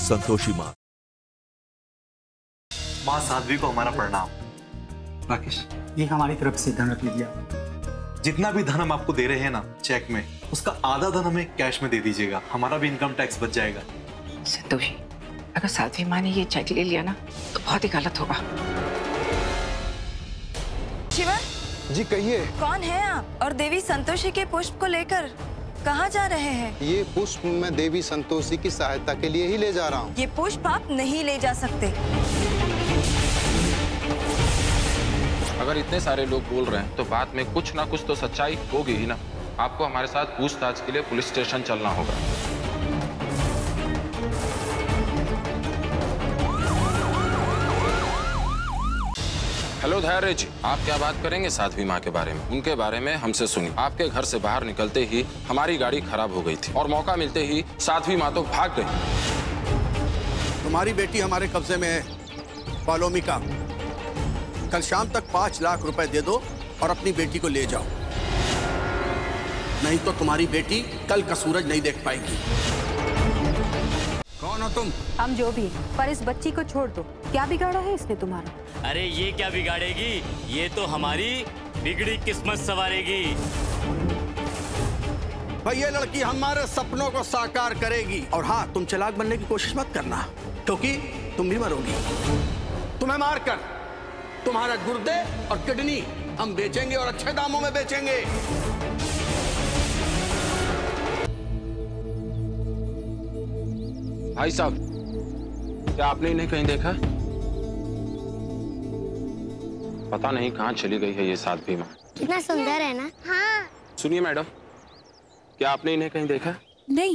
संतोषी माँ। माँ साध्वी को हमारा प्रणाम। राकेश, ये हमारी तरफ से धन रख लीजिए। जितना भी धन हम आपको दे रहे हैं ना चेक में, उसका आधा धन हमें कैश में दे दीजिएगा, हमारा भी इनकम टैक्स बच जाएगा। संतोषी, अगर साध्वी माँ ने ये चेक ले लिया ना तो बहुत ही गलत होगा। शिवा जी कहिए। कौन है आप और देवी संतोषी के पुष्प को लेकर कहाँ जा रहे हैं? ये पुष्प मैं देवी संतोषी की सहायता के लिए ही ले जा रहा हूँ। ये पुष्प आप नहीं ले जा सकते। अगर इतने सारे लोग बोल रहे हैं तो बात में कुछ ना कुछ तो सच्चाई होगी ही ना। आपको हमारे साथ पूछताछ के लिए पुलिस स्टेशन चलना होगा। हेलो धैर्य जी, आप क्या बात करेंगे साध्वी माँ के बारे में? उनके बारे में हमसे सुनिए। आपके घर से बाहर निकलते ही हमारी गाड़ी खराब हो गई थी और मौका मिलते ही साध्वी माँ तो भाग गई। तुम्हारी बेटी हमारे कब्जे में है, पालोमिका। कल शाम तक 5 लाख रुपए दे दो और अपनी बेटी को ले जाओ, नहीं तो तुम्हारी बेटी कल का सूरज नहीं देख पाएगी। कौन हो तुम? हम जो भी, पर इस बच्ची को छोड़ दो। क्या बिगाड़ा है इसने तुम्हारा? अरे ये क्या बिगाड़ेगी, ये तो हमारी बिगड़ी किस्मत संवारेगी। भाई ये लड़की हमारे सपनों को साकार करेगी। और हाँ, तुम चालाक बनने की कोशिश मत करना, क्योंकि तुम भी मरोगी। तुम्हें मारकर तुम्हारा गुर्दे और किडनी हम बेचेंगे और अच्छे दामों में बेचेंगे। भाई साहब, क्या आपने इन्हें कहीं देखा? पता नहीं कहाँ चली गई है ये साध्वी माँ। कितना सुंदर है ना? हाँ। सुनिए मैडम, क्या आपने इन्हें कहीं देखा? नहीं।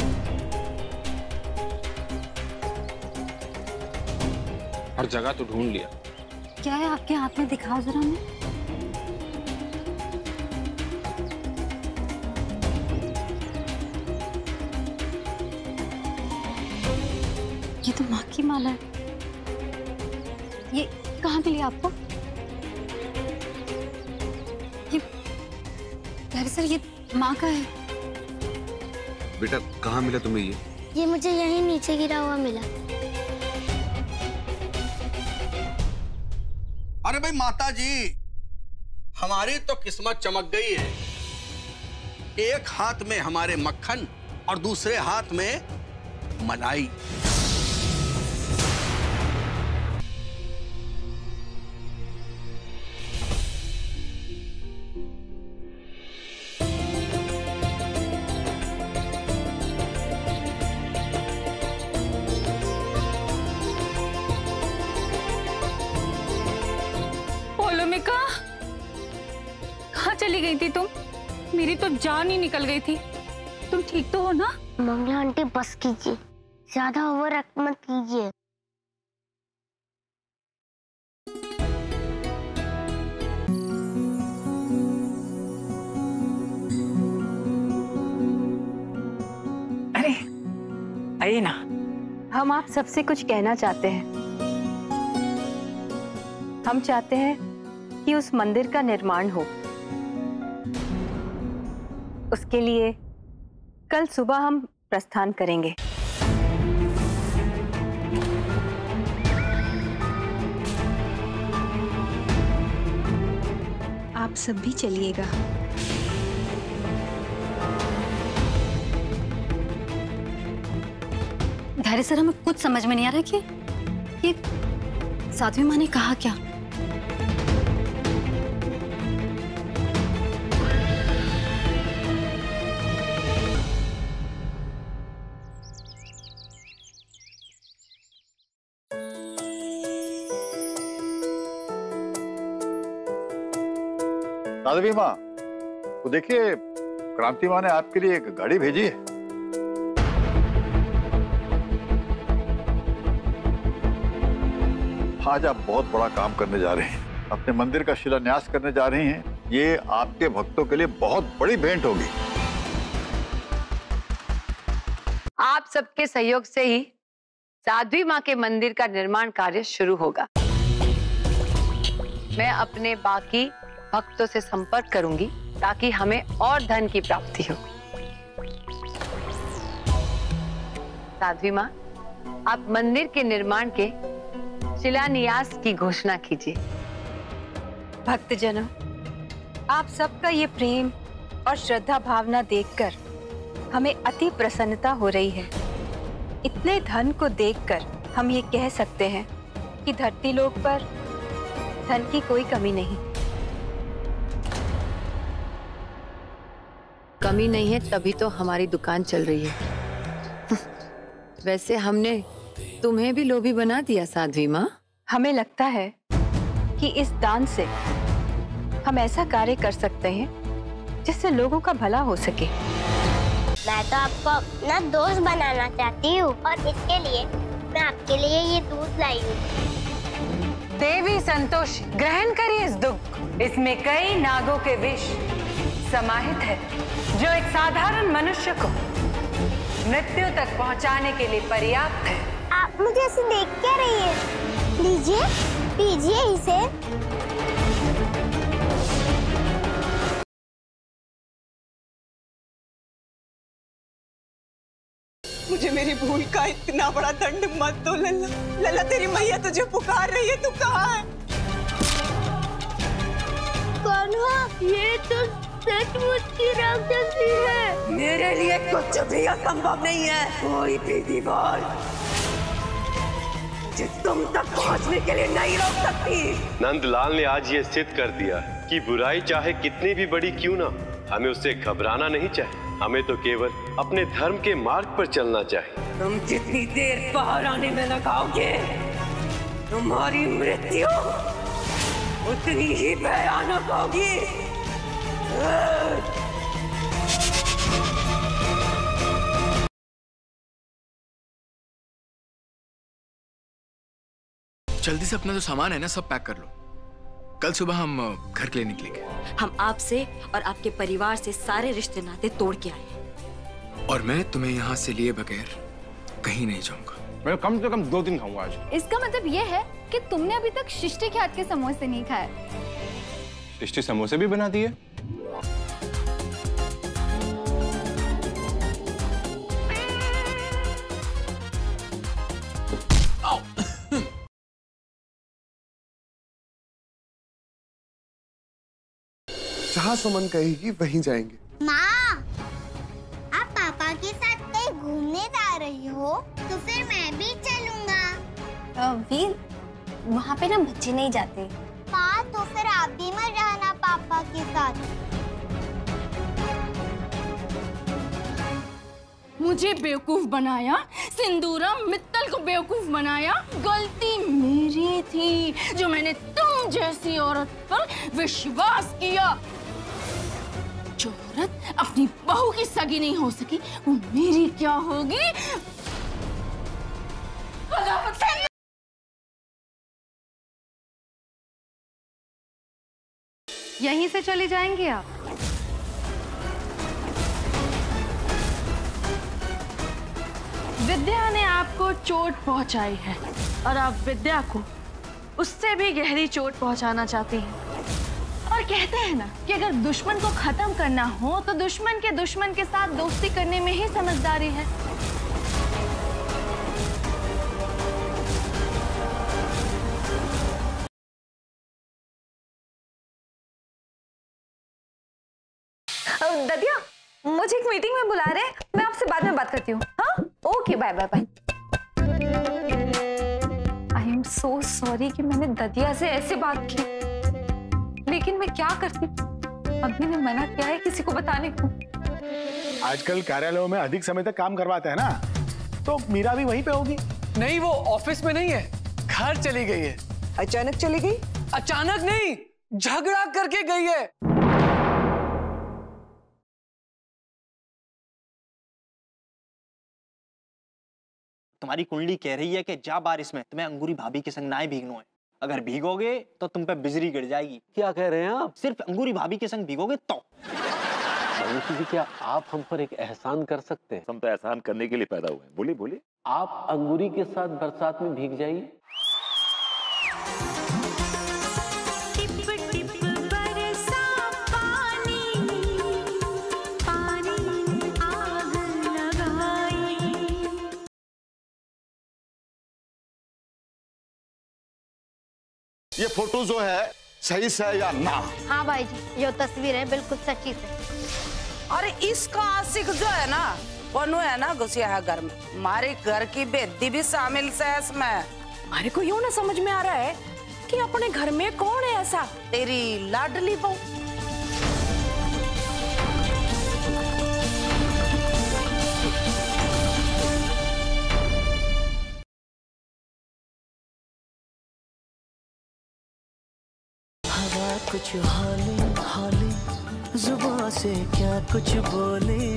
हर जगह तो ढूंढ लिया। क्या है आपके हाथ में? दिखाओ जरा हमें। ये तो माँ की माला है। ये कहाँ मिली आपको? ये दरअसल ये माँ का है। बेटा कहाँ मिला तुम्हें ये? ये मुझे यहीं नीचे गिरा हुआ मिला। अरे भाई माता जी, हमारी तो किस्मत चमक गई है। एक हाथ में हमारे मक्खन और दूसरे हाथ में मलाई। कहाँ चली गई थी तुम? मेरी तो जान ही निकल गई थी। तुम ठीक तो हो ना? मंगला आंटी बस कीजिए, ज्यादा ओवर एक्ट मत कीजिए। अरे आइए ना। हम आप सबसे कुछ कहना चाहते हैं। हम चाहते हैं कि उस मंदिर का निर्माण हो। उसके लिए कल सुबह हम प्रस्थान करेंगे। आप सब भी चलिएगा। धैर्य सर, हमें कुछ समझ में नहीं आ रहा कि ये साध्वी माँ ने कहा क्या? साध्वी माँ, तो देखिए क्रांति माँ ने आपके लिए एक गाड़ी भेजी है। आज आप बहुत बड़ा काम करने जा रहे हैं, अपने मंदिर का शिलान्यास करने जा रही हैं। ये आपके भक्तों के लिए बहुत बड़ी भेंट होगी। आप सबके सहयोग से ही साध्वी माँ के मंदिर का निर्माण कार्य शुरू होगा। मैं अपने बाकी भक्तों से संपर्क करूंगी ताकि हमें और धन की प्राप्ति हो। साध्वी माँ, आप मंदिर के निर्माण के शिलान्यास की घोषणा कीजिए। भक्तजनों, आप सबका ये प्रेम और श्रद्धा भावना देखकर हमें अति प्रसन्नता हो रही है। इतने धन को देखकर हम ये कह सकते हैं कि धरती लोक पर धन की कोई कमी नहीं। कमी नहीं है तभी तो हमारी दुकान चल रही है। वैसे हमने तुम्हें भी लोभी बना दिया साध्वी माँ। हमें लगता है कि इस दान से हम ऐसा कार्य कर सकते हैं जिससे लोगों का भला हो सके। मैं तो आपको अपना दोस्त बनाना चाहती हूँ और इसके लिए मैं आपके लिए ये दूध लाई हूँ। देवी संतोषी, ग्रहण करिए इस दुग्ध। इसमें कई नागों के विष समाहित है जो एक साधारण मनुष्य को मृत्यु तक पहुंचाने के लिए पर्याप्त है। आप मुझे ऐसे देख क्या रही है? लीजिए, पीजिए इसे। मुझे मेरी भूल का इतना बड़ा दंड मत दो लल्ला। लल्ला, तेरी मैया तुझे पुकार रही है, तू कहाँ है? कौन हो? ये तो सचमुच की राक्षसी है। मेरे लिए कुछ भी असंभव नहीं है। कोई भी दीवार मुझे तुम तक पहुंचने के लिए नहीं रोक सकती। नंदलाल ने आज ये सिद्ध कर दिया कि बुराई चाहे कितनी भी बड़ी क्यों ना, हमें उससे घबराना नहीं चाहिए। हमें तो केवल अपने धर्म के मार्ग पर चलना चाहिए। तुम जितनी देर बाहर आने में लगाओगे, तुम्हारी मृत्यु उतनी ही भयानक होगी। जल्दी से अपना जो सामान है ना सब पैक कर लो। कल सुबह हम घर के लिए निकलेंगे। हम आपसे और आपके परिवार से सारे रिश्ते नाते तोड़ के आए हैं। और मैं तुम्हें यहाँ से लिए बगैर कहीं नहीं जाऊंगा। मैं कम से कम 2 दिन खाऊंगा आज। इसका मतलब ये है कि तुमने अभी तक शिष्टे के हाथ के समोसे नहीं खाए। टेस्टी समोसे भी बना दिए। जहाँ सुमन कहेगी वहीं जाएंगे। माँ, आप पापा के साथ कहीं घूमने जा रही हो तो फिर मैं भी चलूंगा। वीर, वहाँ पे ना बच्चे नहीं जाते। हाँ, तो फिर आप भी मत जाना पापा के साथ। मुझे बेवकूफ बनाया, सिंदूरा मित्तल को बेवकूफ बनाया। गलती मेरी थी जो मैंने तुम जैसी औरत पर विश्वास किया। जो औरत अपनी बहू की सगी नहीं हो सकी वो मेरी क्या होगी? यहीं से चले जाएंगे आप? विद्या ने आपको चोट पहुंचाई है और आप विद्या को उससे भी गहरी चोट पहुंचाना चाहती हैं। और कहते हैं ना कि अगर दुश्मन को खत्म करना हो तो दुश्मन के साथ दोस्ती करने में ही समझदारी है। ददिया, मुझे एक मीटिंग में बुला रहे हैं, मैं आपसे बाद में बात करती हूँ। हाँ, okay, bye bye bye. I am so sorry कि मैंने ददिया से ऐसे बात की, लेकिन मैं क्या करती, अभी ने मना किया है किसी को बताने को। आजकल कार्यालयों में अधिक समय तक काम करवाते हैं ना, तो मीरा भी वहीं पे होगी। नहीं, वो ऑफिस में नहीं है, घर चली गई है। अचानक चली गई? अचानक नहीं, झगड़ा करके गई है। तुम्हारी कुंडली कह रही है कि जा बारिश में तुम्हें अंगूरी भाभी के संग ना भीगनो है। अगर भीगोगे तो तुम पे बिजली गिर जाएगी। क्या कह रहे हैं आप? सिर्फ अंगूरी भाभी के संग भीगोगे तो। भगवती जी, क्या आप हम पर एक एहसान कर सकते हैं? हम तो एहसान करने के लिए पैदा हुए हैं। बोलिए बोलिए। आप अंगूरी के साथ बरसात में भीग जाइए। ये फोटो जो है सही से है या ना? हाँ भाई जी, ये तस्वीर है बिल्कुल सच्ची से। अरे इसका आशिक जो है ना, वो है ना घुसिया है घर में। हमारे घर की बेदी भी शामिल है इसमें। अरे को यूं ना समझ में आ रहा है कि अपने घर में कौन है ऐसा? तेरी लाडली बहू। हवा कुछ हौले हौले, जुबां से क्या कुछ बोले,